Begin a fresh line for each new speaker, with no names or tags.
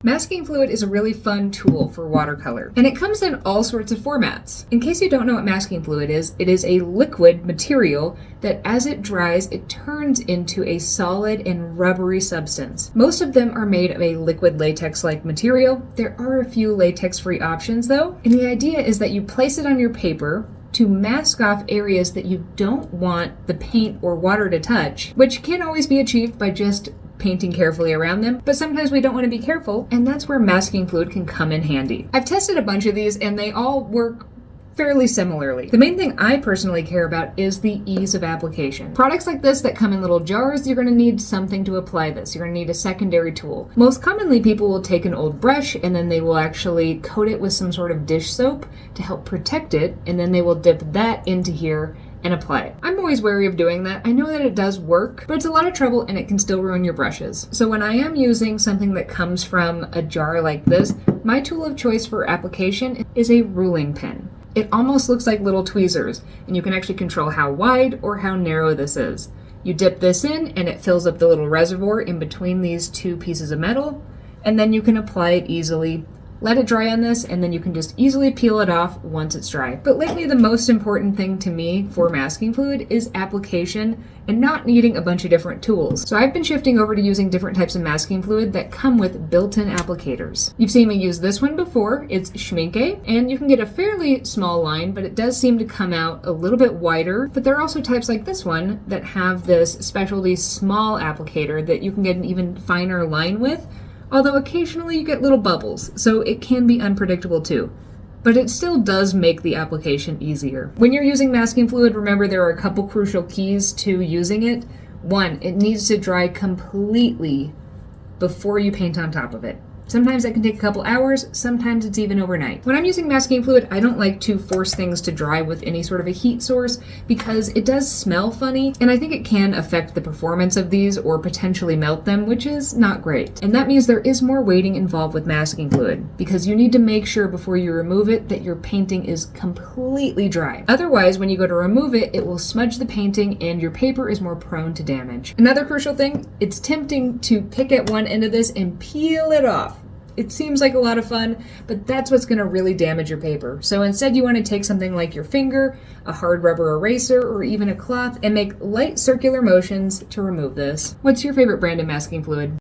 Masking fluid is a really fun tool for watercolor, and it comes in all sorts of formats. In case you don't know what masking fluid is, it is a liquid material that as it dries, it turns into a solid and rubbery substance. Most of them are made of a liquid latex-like material. There are a few latex-free options though, and the idea is that you place it on your paper to mask off areas that you don't want the paint or water to touch, which can always be achieved by just painting carefully around them, but sometimes we don't want to be careful, and that's where masking fluid can come in handy. I've tested a bunch of these and they all work fairly similarly. The main thing I personally care about is the ease of application. Products like this that come in little jars, you're going to need something to apply this. You're going to need a secondary tool. Most commonly, people will take an old brush and then they will actually coat it with some sort of dish soap to help protect it, and then they will dip that into here and apply it. I'm always wary of doing that. I know that it does work, but it's a lot of trouble and it can still ruin your brushes. So when I am using something that comes from a jar like this, my tool of choice for application is a ruling pen. It almost looks like little tweezers, and you can actually control how wide or how narrow this is. You dip this in and it fills up the little reservoir in between these two pieces of metal, and then you can apply it easily. Let it dry on this, and then you can just easily peel it off once it's dry. But lately, the most important thing to me for masking fluid is application and not needing a bunch of different tools. So I've been shifting over to using different types of masking fluid that come with built-in applicators. You've seen me use this one before. It's Schminke, and you can get a fairly small line, but it does seem to come out a little bit wider. But there are also types like this one that have this specialty small applicator that you can get an even finer line with, although occasionally you get little bubbles, so it can be unpredictable too. But it still does make the application easier. When you're using masking fluid, remember there are a couple crucial keys to using it. One, it needs to dry completely before you paint on top of it. Sometimes that can take a couple hours, sometimes it's even overnight. When I'm using masking fluid, I don't like to force things to dry with any sort of a heat source because it does smell funny, and I think it can affect the performance of these or potentially melt them, which is not great. And that means there is more waiting involved with masking fluid because you need to make sure before you remove it that your painting is completely dry. Otherwise, when you go to remove it, it will smudge the painting and your paper is more prone to damage. Another crucial thing, it's tempting to pick at one end of this and peel it off. It seems like a lot of fun, but that's what's going to really damage your paper. So instead you want to take something like your finger, a hard rubber eraser, or even a cloth and make light circular motions to remove this. What's your favorite brand of masking fluid?